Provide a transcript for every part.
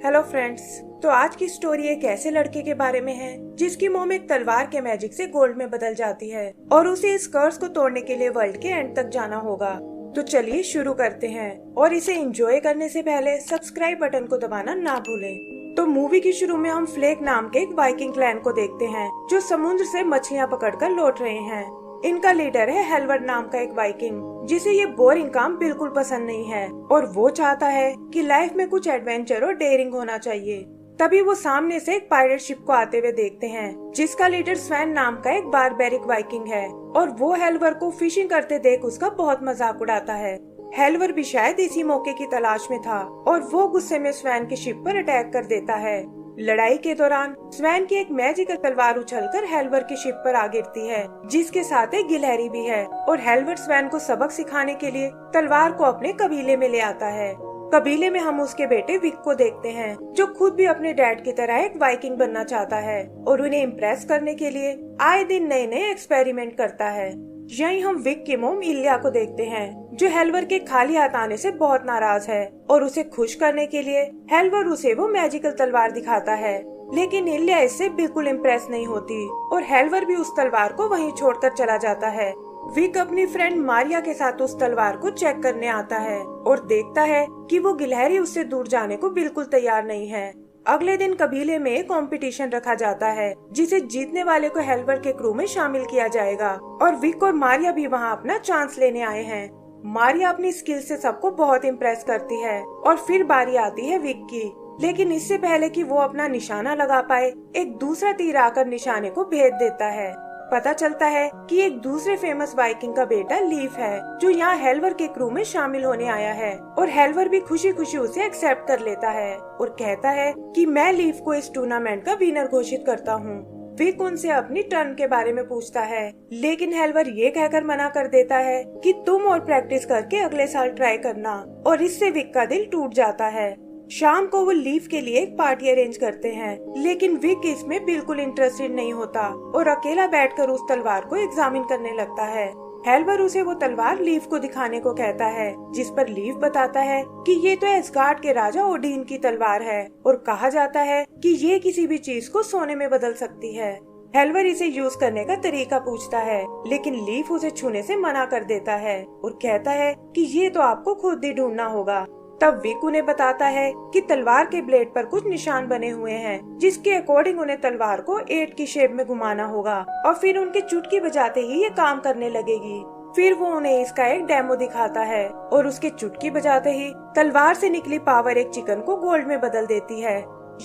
Hello friends. तो आज की स्टोरी एक ऐसे लड़के के बारे में है जिसकी मोम एक तलवार के मैजिक से गोल्ड में बदल जाती है और उसे इस कर्स को तोड़ने के लिए वर्ल्ड के एंड तक जाना होगा। तो चलिए शुरू करते हैं और इसे एंजॉय करने से पहले सब्सक्राइब बटन को दबाना ना भूलें। तो मूवी की शुरू में हम फ्लेक नाम के एक वाइकिंग क्लैन को देखते हैं जो समुद्र से मछलियाँ पकड़कर लौट रहे हैं। इनका लीडर है हेल्वर नाम का एक वाइकिंग जिसे ये बोरिंग काम बिल्कुल पसंद नहीं है और वो चाहता है कि लाइफ में कुछ एडवेंचर और डेयरिंग होना चाहिए। तभी वो सामने से एक पायरेट शिप को आते हुए देखते हैं जिसका लीडर स्वैन नाम का एक बारबेरिक वाइकिंग है और वो हेल्वर को फिशिंग करते देख उसका बहुत मजाक उड़ाता है। हेल्वर भी शायद इसी मौके की तलाश में था और वो गुस्से में स्वैन की शिप पर अटैक कर देता है। लड़ाई के दौरान स्वैन की एक मैजिकल तलवार उछलकर हेल्वर की शिप पर आ गिरती है जिसके साथ एक गिलहरी भी है और हेल्वर स्वैन को सबक सिखाने के लिए तलवार को अपने कबीले में ले आता है। कबीले में हम उसके बेटे विक को देखते हैं जो खुद भी अपने डैड की तरह एक वाइकिंग बनना चाहता है और उन्हें इम्प्रेस करने के लिए आए दिन नए नए एक्सपेरिमेंट करता है। यहीं हम विक की मोम इलिया को देखते हैं जो हेल्वर के खाली हाथ आने से बहुत नाराज है और उसे खुश करने के लिए हेल्वर उसे वो मैजिकल तलवार दिखाता है, लेकिन इलिया इससे बिल्कुल इम्प्रेस नहीं होती और हेल्वर भी उस तलवार को वहीं छोड़कर चला जाता है। विक अपनी फ्रेंड मारिया के साथ उस तलवार को चेक करने आता है और देखता है कि वो गिलहरी उससे दूर जाने को बिल्कुल तैयार नहीं है। अगले दिन कबीले में एक कंपटीशन रखा जाता है जिसे जीतने वाले को हेल्वर के क्रू में शामिल किया जाएगा और विक और मारिया भी वहां अपना चांस लेने आए हैं। मारिया अपनी स्किल से सबको बहुत इम्प्रेस करती है और फिर बारी आती है विक की, लेकिन इससे पहले कि वो अपना निशाना लगा पाए एक दूसरा तीर आकर निशाने को भेद देता है। पता चलता है कि एक दूसरे फेमस वाइकिंग का बेटा लीफ है जो यहाँ हेल्वर के क्रू में शामिल होने आया है और हेल्वर भी खुशी खुशी उसे एक्सेप्ट कर लेता है और कहता है कि मैं लीफ को इस टूर्नामेंट का विनर घोषित करता हूँ। विक उनसे अपनी टर्न के बारे में पूछता है, लेकिन हेल्वर ये कहकर मना कर देता है कि तुम और प्रैक्टिस करके अगले साल ट्राई करना, और इससे विक का दिल टूट जाता है। शाम को वो लीफ के लिए एक पार्टी अरेंज करते हैं, लेकिन विक इसमें बिल्कुल इंटरेस्टेड नहीं होता और अकेला बैठकर उस तलवार को एग्जामिन करने लगता है। हेल्वर उसे वो तलवार लीफ को दिखाने को कहता है, जिस पर लीफ बताता है कि ये तो एस्गार्ड के राजा ओडिन की तलवार है और कहा जाता है कि ये किसी भी चीज को सोने में बदल सकती है। हेल्वर इसे यूज करने का तरीका पूछता है, लेकिन लीफ उसे छूने से मना कर देता है और कहता है कि ये तो आपको खुद ही ढूंढना होगा। तब विक उन्हें बताता है कि तलवार के ब्लेड पर कुछ निशान बने हुए हैं जिसके अकॉर्डिंग उन्हें तलवार को 8 की शेप में घुमाना होगा और फिर उनके चुटकी बजाते ही ये काम करने लगेगी। फिर वो उन्हें इसका एक डेमो दिखाता है और उसके चुटकी बजाते ही तलवार से निकली पावर एक चिकन को गोल्ड में बदल देती है।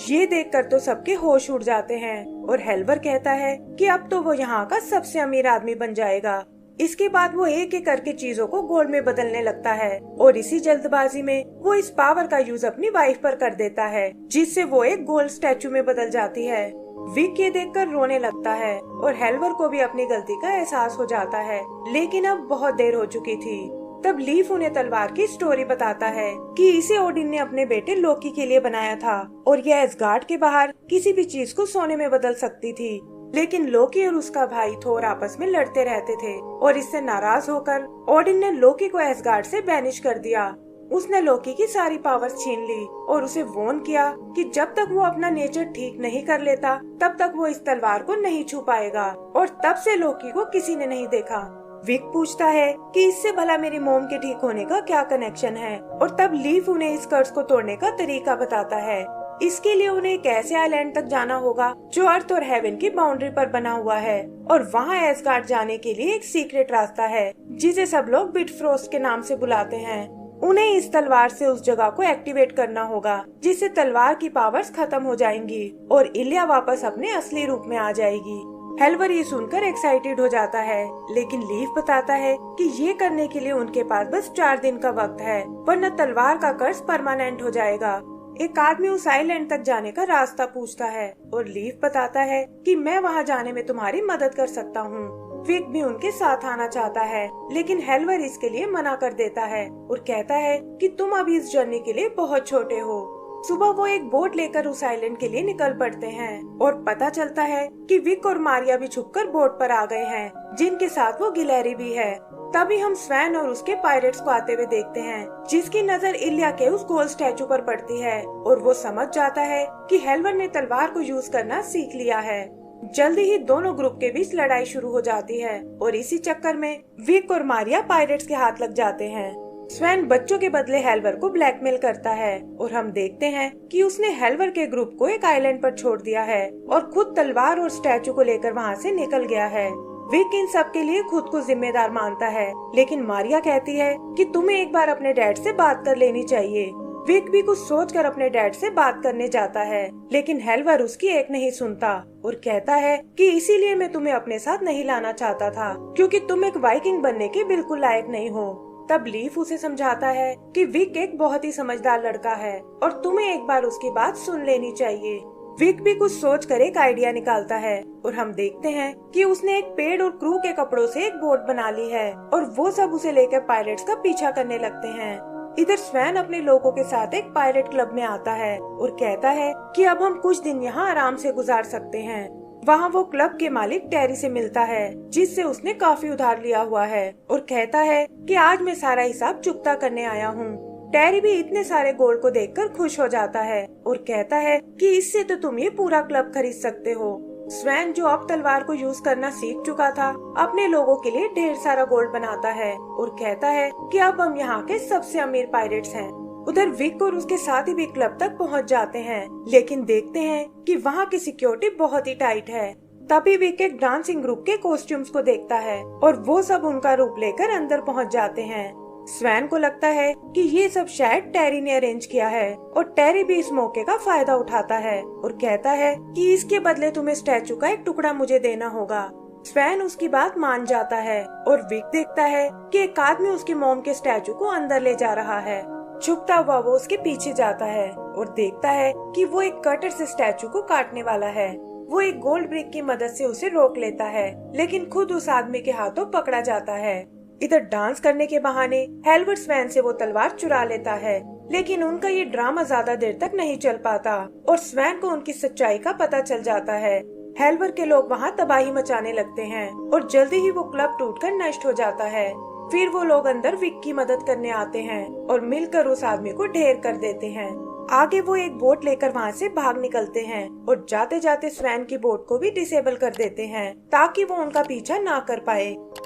ये देखकर तो सबके होश उड़ जाते हैं और हेल्वर कहता है कि अब तो वो यहाँ का सबसे अमीर आदमी बन जाएगा। इसके बाद वो एक एक करके चीजों को गोल्ड में बदलने लगता है और इसी जल्दबाजी में वो इस पावर का यूज अपनी वाइफ पर कर देता है जिससे वो एक गोल्ड स्टैचू में बदल जाती है। विक ये देखकर रोने लगता है और हेल्वर को भी अपनी गलती का एहसास हो जाता है, लेकिन अब बहुत देर हो चुकी थी। तब लीफ उन्हें तलवार की स्टोरी बताता है कि इसे ओडिन ने अपने बेटे लोकी के लिए बनाया था और यह एस्गार्ड के बाहर किसी भी चीज को सोने में बदल सकती थी। लेकिन लोकी और उसका भाई थोर आपस में लड़ते रहते थे और इससे नाराज होकर ओडिन ने लोकी को एस्गार्ड से बैनिश कर दिया। उसने लोकी की सारी पावर्स छीन ली और उसे वॉर्न किया कि जब तक वो अपना नेचर ठीक नहीं कर लेता तब तक वो इस तलवार को नहीं छू पाएगा, और तब से लोकी को किसी ने नहीं देखा। विक पूछता है कि इससे भला मेरी मोम के ठीक होने का क्या कनेक्शन है, और तब लीफ उन्हें इस कर्ज को तोड़ने का तरीका बताता है। इसके लिए उन्हें एक ऐसे आइलैंड तक जाना होगा जो अर्थ और हेवन की बाउंड्री पर बना हुआ है और वहाँ एस्गार्ड जाने के लिए एक सीक्रेट रास्ता है जिसे सब लोग बिटफ्रोस्ट के नाम से बुलाते हैं। उन्हें इस तलवार से उस जगह को एक्टिवेट करना होगा जिससे तलवार की पावर्स खत्म हो जाएंगी और इलिया वापस अपने असली रूप में आ जाएगी। हेल्वर ये सुनकर एक्साइटेड हो जाता है, लेकिन लीफ बताता है कि ये करने के लिए उनके पास बस 4 दिन का वक्त है, वरना तलवार का कर्ज परमानेंट हो जाएगा। एक आदमी उस आइलैंड तक जाने का रास्ता पूछता है और लीफ बताता है कि मैं वहां जाने में तुम्हारी मदद कर सकता हूँ। विक भी उनके साथ आना चाहता है, लेकिन हेल्वर इसके लिए मना कर देता है और कहता है कि तुम अभी इस जर्नी के लिए बहुत छोटे हो। सुबह वो एक बोट लेकर उस आइलैंड के लिए निकल पड़ते हैं और पता चलता है कि विक और मारिया भी छुपकर बोट पर आ गए हैं, जिनके साथ वो गिलहरी भी है। तभी हम स्वैन और उसके पायरेट्स को आते हुए देखते हैं, जिसकी नजर इलिया के उस गोल्ड स्टैचू पर पड़ती है और वो समझ जाता है कि हेल्वर ने तलवार को यूज करना सीख लिया है। जल्दी ही दोनों ग्रुप के बीच लड़ाई शुरू हो जाती है और इसी चक्कर में विक और मारिया पायरेट्स के हाथ लग जाते हैं। स्वैन बच्चों के बदले हेल्वर को ब्लैकमेल करता है और हम देखते हैं कि उसने हेल्वर के ग्रुप को एक आइलैंड पर छोड़ दिया है और खुद तलवार और स्टैचू को लेकर वहाँ से निकल गया है। विक इन सब के लिए खुद को जिम्मेदार मानता है, लेकिन मारिया कहती है कि तुम्हें एक बार अपने डैड से बात कर लेनी चाहिए। विक भी कुछ सोचकर अपने डैड से बात करने जाता है, लेकिन हेल्वर उसकी एक नहीं सुनता और कहता है कि इसीलिए मैं तुम्हें अपने साथ नहीं लाना चाहता था, क्योंकि तुम एक वाइकिंग बनने के बिल्कुल लायक नहीं हो। तब लीफ उसे समझाता है कि विक एक बहुत ही समझदार लड़का है और तुम्हें एक बार उसकी बात सुन लेनी चाहिए। विक भी कुछ सोचकर एक आइडिया निकालता है और हम देखते हैं कि उसने एक पेड़ और क्रू के कपड़ों से एक बोट बना ली है और वो सब उसे लेकर पायरेट्स का पीछा करने लगते हैं। इधर स्वैन अपने लोगों के साथ एक पायरेट क्लब में आता है और कहता है कि अब हम कुछ दिन यहाँ आराम से गुजार सकते हैं। वहाँ वो क्लब के मालिक टेरी से मिलता है, जिससे उसने काफी उधार लिया हुआ है और कहता है कि आज मैं सारा हिसाब चुकता करने आया हूँ। टेरी भी इतने सारे गोल्ड को देखकर खुश हो जाता है और कहता है कि इससे तो तुम ये पूरा क्लब खरीद सकते हो। स्वैन जो अब तलवार को यूज करना सीख चुका था, अपने लोगों के लिए ढेर सारा गोल्ड बनाता है और कहता है कि अब हम यहाँ के सबसे अमीर पायरेट्स हैं। उधर विक और उसके साथी भी क्लब तक पहुँच जाते हैं, लेकिन देखते हैं कि वहाँ की सिक्योरिटी बहुत ही टाइट है। तभी विक एक डांसिंग ग्रुप के कॉस्ट्यूम्स को देखता है और वो सब उनका रूप लेकर अंदर पहुँच जाते हैं। स्वैन को लगता है कि ये सब शायद टेरी ने अरेंज किया है और टेरी भी इस मौके का फायदा उठाता है और कहता है कि इसके बदले तुम्हें स्टैचू का एक टुकड़ा मुझे देना होगा। स्वैन उसकी बात मान जाता है और विक देखता है कि एक आदमी उसकी मॉम के स्टैचू को अंदर ले जा रहा है। छुपता हुआ वो उसके पीछे जाता है और देखता है कि वो एक कटर से स्टैचू को काटने वाला है। वो एक गोल्ड ब्रिक की मदद से उसे रोक लेता है, लेकिन खुद उस आदमी के हाथों पकड़ा जाता है। इधर डांस करने के बहाने हेल्वर स्वैन से वो तलवार चुरा लेता है, लेकिन उनका ये ड्रामा ज्यादा देर तक नहीं चल पाता और स्वैन को उनकी सच्चाई का पता चल जाता है। हेल्वर के लोग वहाँ तबाही मचाने लगते हैं और जल्दी ही वो क्लब टूटकर नष्ट हो जाता है। फिर वो लोग अंदर विक की मदद करने आते हैं और मिलकर उस आदमी को ढेर कर देते हैं। आगे वो एक बोट लेकर वहाँ से भाग निकलते हैं और जाते जाते स्वैन की बोट को भी डिसेबल कर देते हैं ताकि वो उनका पीछा ना कर पाए।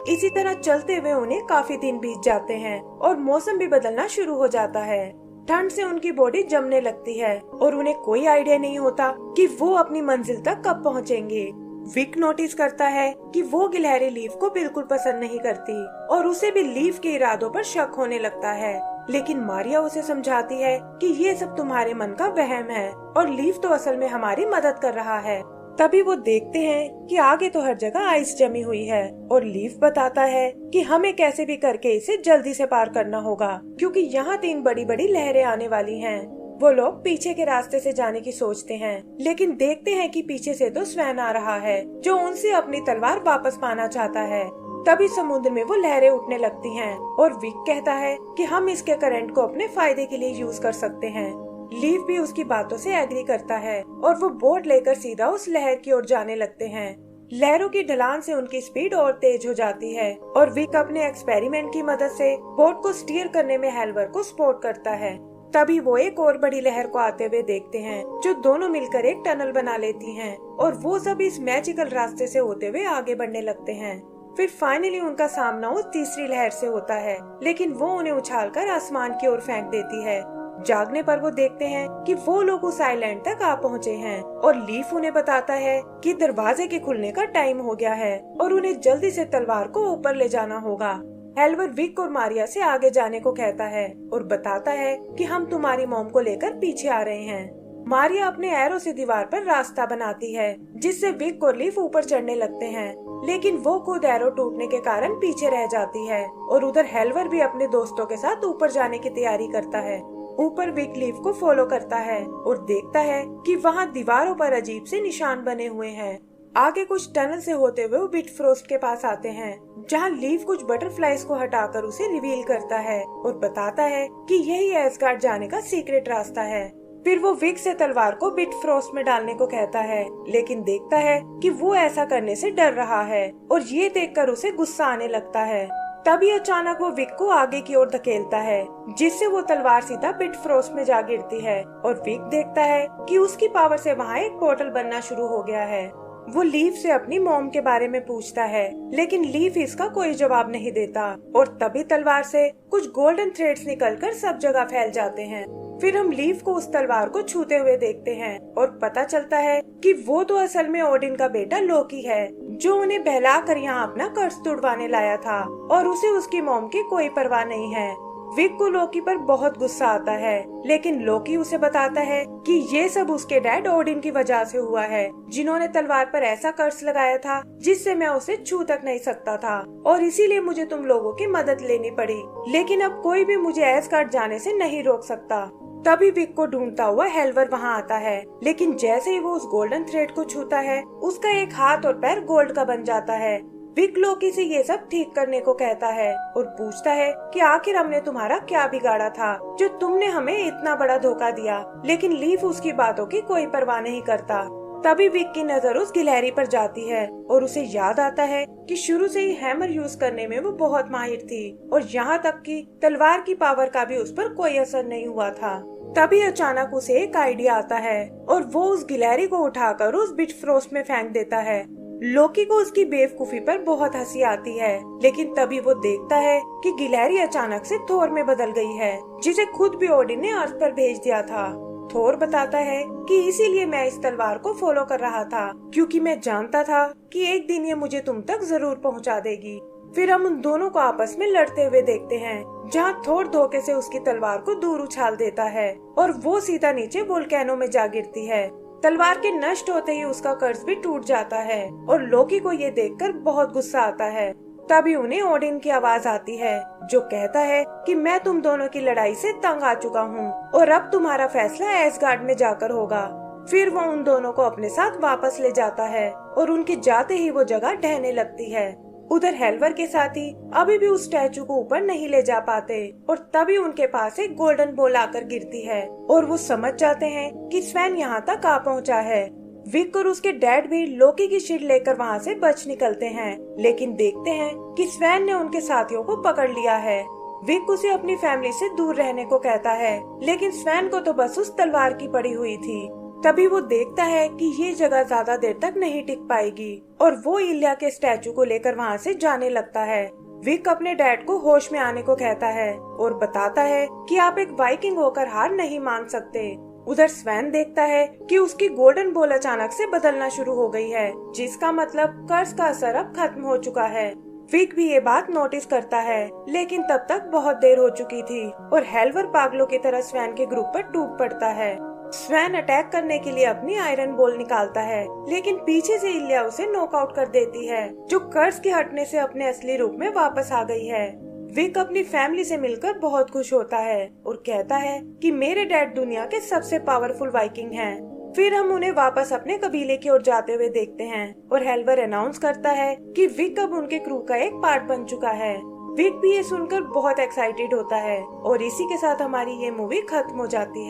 इसी तरह चलते हुए उन्हें काफी दिन बीत जाते हैं और मौसम भी बदलना शुरू हो जाता है। ठंड से उनकी बॉडी जमने लगती है और उन्हें कोई आइडिया नहीं होता कि वो अपनी मंजिल तक कब पहुँचेंगे। विक नोटिस करता है कि वो गिलहरी लीफ को बिल्कुल पसंद नहीं करती और उसे भी लीफ के इरादों पर शक होने लगता है, लेकिन मारिया उसे समझाती है कि ये सब तुम्हारे मन का वहम है और लीफ तो असल में हमारी मदद कर रहा है। तभी वो देखते हैं कि आगे तो हर जगह आइस जमी हुई है और लीफ बताता है कि हमें कैसे भी करके इसे जल्दी से पार करना होगा, क्योंकि यहाँ 3 बड़ी बड़ी लहरें आने वाली हैं। वो लोग पीछे के रास्ते से जाने की सोचते हैं, लेकिन देखते हैं कि पीछे से तो स्वैन आ रहा है जो उनसे अपनी तलवार वापस पाना चाहता है। तभी समुद्र में वो लहरें उठने लगती हैं और विक कहता है कि हम इसके करंट को अपने फायदे के लिए यूज कर सकते हैं। लीफ भी उसकी बातों से एग्री करता है और वो बोट लेकर सीधा उस लहर की ओर जाने लगते हैं। लहरों की ढलान से उनकी स्पीड और तेज हो जाती है और विक अपने एक्सपेरिमेंट की मदद से बोट को स्टीयर करने में हेल्वर को सपोर्ट करता है। तभी वो एक और बड़ी लहर को आते हुए देखते हैं जो दोनों मिलकर एक टनल बना लेती हैं और वो सब इस मैजिकल रास्ते से होते हुए आगे बढ़ने लगते हैं। फिर फाइनली उनका सामना उस तीसरी लहर से होता है, लेकिन वो उन्हें उछालकर आसमान की ओर फेंक देती है। जागने पर वो देखते हैं कि वो लोग उस आइलैंड तक आ पहुँचे हैं और लीफ उन्हें बताता है कि दरवाजे के खुलने का टाइम हो गया है और उन्हें जल्दी से तलवार को ऊपर ले जाना होगा। हेल्वर विक और मारिया से आगे जाने को कहता है और बताता है कि हम तुम्हारी मॉम को लेकर पीछे आ रहे हैं। मारिया अपने एरो से दीवार पर रास्ता बनाती है, जिससे विक और लीफ ऊपर चढ़ने लगते हैं, लेकिन वो खुद एरो टूटने के कारण पीछे रह जाती है और उधर हेल्वर भी अपने दोस्तों के साथ ऊपर जाने की तैयारी करता है। ऊपर विक लीफ को फॉलो करता है और देखता है कि वहाँ दीवारों पर अजीब से निशान बने हुए हैं। आगे कुछ टनल से होते हुए वो बिटफ्रोस्ट के पास आते हैं, जहाँ लीफ कुछ बटरफ्लाइज को हटाकर उसे रिवील करता है और बताता है कि यही एस्गार्ड जाने का सीक्रेट रास्ता है। फिर वो विक से तलवार को बिटफ्रोस्ट में डालने को कहता है, लेकिन देखता है कि वो ऐसा करने से डर रहा है और ये देखकर उसे गुस्सा आने लगता है। तभी अचानक वो विक को आगे की ओर धकेलता है, जिससे वो तलवार सीधा बिटफ्रोस्ट में जा गिरती है और विक देखता है कि उसकी पावर से वहाँ एक पोर्टल बनना शुरू हो गया है। वो लीफ से अपनी मॉम के बारे में पूछता है, लेकिन लीफ इसका कोई जवाब नहीं देता और तभी तलवार से कुछ गोल्डन थ्रेड्स निकलकर सब जगह फैल जाते हैं। फिर हम लीफ को उस तलवार को छूते हुए देखते हैं और पता चलता है कि वो तो असल में ओडिन का बेटा लोकी है, जो उन्हें बहलाकर यहाँ अपना कर्ज तुड़वाने लाया था और उसे उसकी मॉम की कोई परवाह नहीं है। विक को लोकी पर बहुत गुस्सा आता है, लेकिन लोकी उसे बताता है कि ये सब उसके डैड ओडिन की वजह से हुआ है, जिन्होंने तलवार पर ऐसा कर्ज लगाया था जिससे मैं उसे छू तक नहीं सकता था और इसीलिए मुझे तुम लोगों की मदद लेनी पड़ी। लेकिन अब कोई भी मुझे एस्गार्ड जाने से नहीं रोक सकता। तभी विक को ढूंढता हुआ हेल्वर वहाँ आता है, लेकिन जैसे ही वो उस गोल्डन थ्रेड को छूता है, उसका एक हाथ और पैर गोल्ड का बन जाता है। विक लोकी से ये सब ठीक करने को कहता है और पूछता है कि आखिर हमने तुम्हारा क्या बिगाड़ा था जो तुमने हमें इतना बड़ा धोखा दिया। लेकिन लीफ उसकी बातों की कोई परवाह नहीं करता। तभी विक की नजर उस गिलहरी पर जाती है और उसे याद आता है कि शुरू से ही हैमर यूज करने में वो बहुत माहिर थी और यहाँ तक कि तलवार की पावर का भी उस पर कोई असर नहीं हुआ था। तभी अचानक उसे एक आइडिया आता है और वो उस गिलहरी को उठाकर उस बिटफ्रोस्ट में फेंक देता है। लोकी को उसकी बेवकूफी पर बहुत हंसी आती है, लेकिन तभी वो देखता है कि गिलहरी अचानक से थोर में बदल गई है, जिसे खुद भी ओडिन ने अर्थ पर भेज दिया था। थोर बताता है कि इसीलिए मैं इस तलवार को फॉलो कर रहा था, क्योंकि मैं जानता था कि एक दिन ये मुझे तुम तक जरूर पहुंचा देगी। फिर हम उन दोनों को आपस में लड़ते हुए देखते हैं, जहां थोर धोखे से उसकी तलवार को दूर उछाल देता है और वो सीधा नीचे वोल्केनो में जा गिरती है। तलवार के नष्ट होते ही उसका कर्ज भी टूट जाता है और लोकी को ये देखकर बहुत गुस्सा आता है। तभी उन्हें ओडिन की आवाज आती है, जो कहता है कि मैं तुम दोनों की लड़ाई से तंग आ चुका हूँ और अब तुम्हारा फैसला एस्गार्ड में जाकर होगा। फिर वो उन दोनों को अपने साथ वापस ले जाता है और उनके जाते ही वो जगह ढहने लगती है। उधर हेल्वर के साथी अभी भी उस स्टैचू को ऊपर नहीं ले जा पाते और तभी उनके पास एक गोल्डन बॉल आकर गिरती है और वो समझ जाते हैं कि स्वैन यहाँ तक आ पहुँचा है। विक और उसके डैड भी लोकी की शील्ड लेकर वहाँ से बच निकलते हैं, लेकिन देखते हैं कि स्वैन ने उनके साथियों को पकड़ लिया है। विक उसे अपनी फैमिली से दूर रहने को कहता है, लेकिन स्वैन को तो बस उस तलवार की पड़ी हुई थी। तभी वो देखता है कि ये जगह ज्यादा देर तक नहीं टिक पाएगी और वो इलिया के स्टैचू को लेकर वहाँ से जाने लगता है। विक अपने डैड को होश में आने को कहता है और बताता है कि आप एक वाइकिंग होकर हार नहीं मान सकते। उधर स्वैन देखता है कि उसकी गोल्डन बॉल अचानक से बदलना शुरू हो गई है, जिसका मतलब कर्ज का असर अब खत्म हो चुका है। विक भी ये बात नोटिस करता है, लेकिन तब तक बहुत देर हो चुकी थी और हेल्वर पागलों की तरह स्वैन के ग्रुप पर टूट पड़ता है। स्वैन अटैक करने के लिए अपनी आयरन बॉल निकालता है, लेकिन पीछे से इलिया उसे नॉकआउट कर देती है, जो कर्ज के हटने से अपने असली रूप में वापस आ गई है। विक अपनी फैमिली से मिलकर बहुत खुश होता है और कहता है कि मेरे डैड दुनिया के सबसे पावरफुल वाइकिंग हैं। फिर हम उन्हें वापस अपने कबीले की ओर जाते हुए देखते हैं और हेल्वर अनाउंस करता है कि विक अब उनके क्रू का एक पार्ट बन चुका है। विक भी ये सुनकर बहुत एक्साइटेड होता है और इसी के साथ हमारी ये मूवी खत्म हो जाती है।